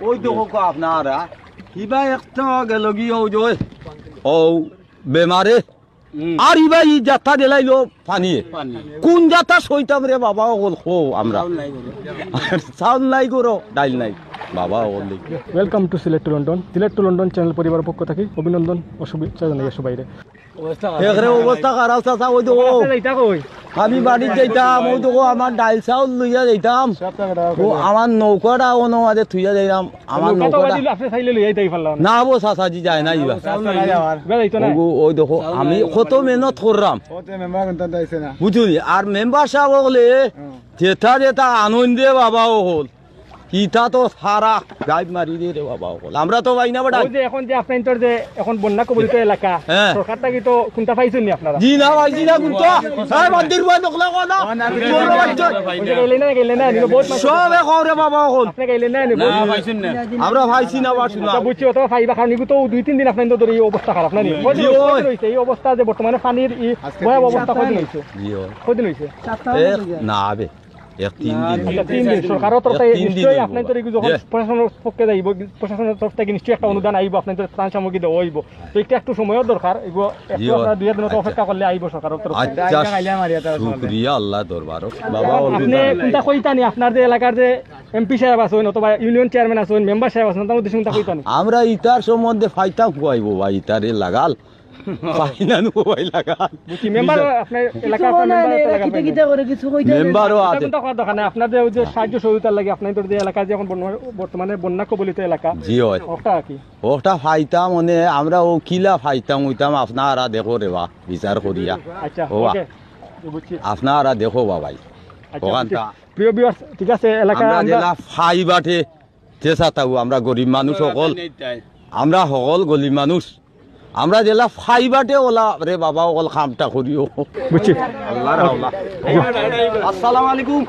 ওই দেখো আপনারা ইবা একটা গেল গিয়ে ও বেমারে আর ইবা ই যাত্রা দিলাইলো পানিয়ে কোন যাত্রা সইতাম রে বাবা ওল খো আমরা চাউল নাই করো ডাইল নাই বাবা ওল welcome to Sylhet to London channel পরিবারের পক্ষ থেকে অভিনন্দন ও শুভেচ্ছা জানাই সবাইরে। অবস্থা খারাপ চাচা ওই দেখো আমি বাড়ির যাইতাম ওই দেখো আমার ডাইল চাউল লইয়া যাইতাম আমার নৌকাটা অনুবাদে থুইয়া যাইতাম আমার নৌকাটা না বো চাচাজি যায় না ইবা ওই দেখো আমি কত মেহনত করলাম বুঝলি আর মেম্বার সাহেব হলে যেটা যেটা আনন্দে বাবা হল ইটা তো সারা গাইড মারি দিয়ে রে বাবা হল আমরা তো পাই না বাট এখন যে আপনার যে এখন বন্যা কবলিত এলাকা সরকারটা কি তো কোনটা পাইছেন নি আপনারা? জি না ভাই জি না কোনটা সাহেব মন্দির বই নকলা কোনা গেলে না বহুত সব এখন রে বাবা হল আপনি গেলে না পাইছেন না আমরা পাইছি না বাসু না বুঝছি তো পাইবা কারণ নিগু তো 2-3 দিন আপনাদের ধরে এই অবস্থা খারাপ না নি হইছে এই অবস্থা যে বর্তমানে পানির এই ভয়াবহ অবস্থা কদিন হইছে জি কদিন হইছে না আবে এক 3 দিন সরকারের তরফ থেকে নিশ্চয়ই আপনাদের যখন প্রশাসনের পক্ষে যাইব প্রশাসনের তরফ থেকে নিশ্চয়ই একটা অনুদান আইব আপনাদের ত্রাণ সামগ্রী দেওয়া হইব তো এটা একটু সময়ও দরকার এগুলো একটু আপনারা 2 দিন অপেক্ষা করলে আইব সরকারের তরফ থেকে। শুকরিয়া আল্লাহ দরবার বাবা আপনি কোনটা কইতানি আপনার যে এলাকার যে এমপি সাহেব আছেন অথবা ইউনিয়ন চেয়ারম্যান আছেন মেম্বার সাহেব আছেন তার মধ্যে কোনটা কইতানি? আমরা ইতার সম্বন্ধে ফাইতা খুয়াইবো ভাই ইতারে লাগাল ফাইনানু ভাই লাগাল বুঝি মেম্বার আপনার এলাকার মেম্বারও আছে কোনটা কথা দরকার আপনার যে সাহায্য সহযোগিতার লাগে আপনাদের যে এলাকা যে এখন বর্তমানে বন্যা কবলিত এলাকা জি হয় ওটা কি ওটা ফাইতা মানে আমরা ও কিলা ফাইতাম হইতাম আপনারা দেখো রে বা বিচার করিয়া আচ্ছা ওকে বুঝছি আপনারা দেখো বাবাই ওখানটা প্রিয় ভিউয়ার্স ঠিক আছে এলাকা আমরা জেলা ফাইবাটে চেষ্টা থাকবো আমরা গরিব মানুষ সকল আমরা সকল গরিব মানুষ আমরা জেলা ফাইবাটে ওলা রে বাবা ওল কামটা করিও বুঝছি আল্লাহ রাওলা আসসালামু আলাইকুম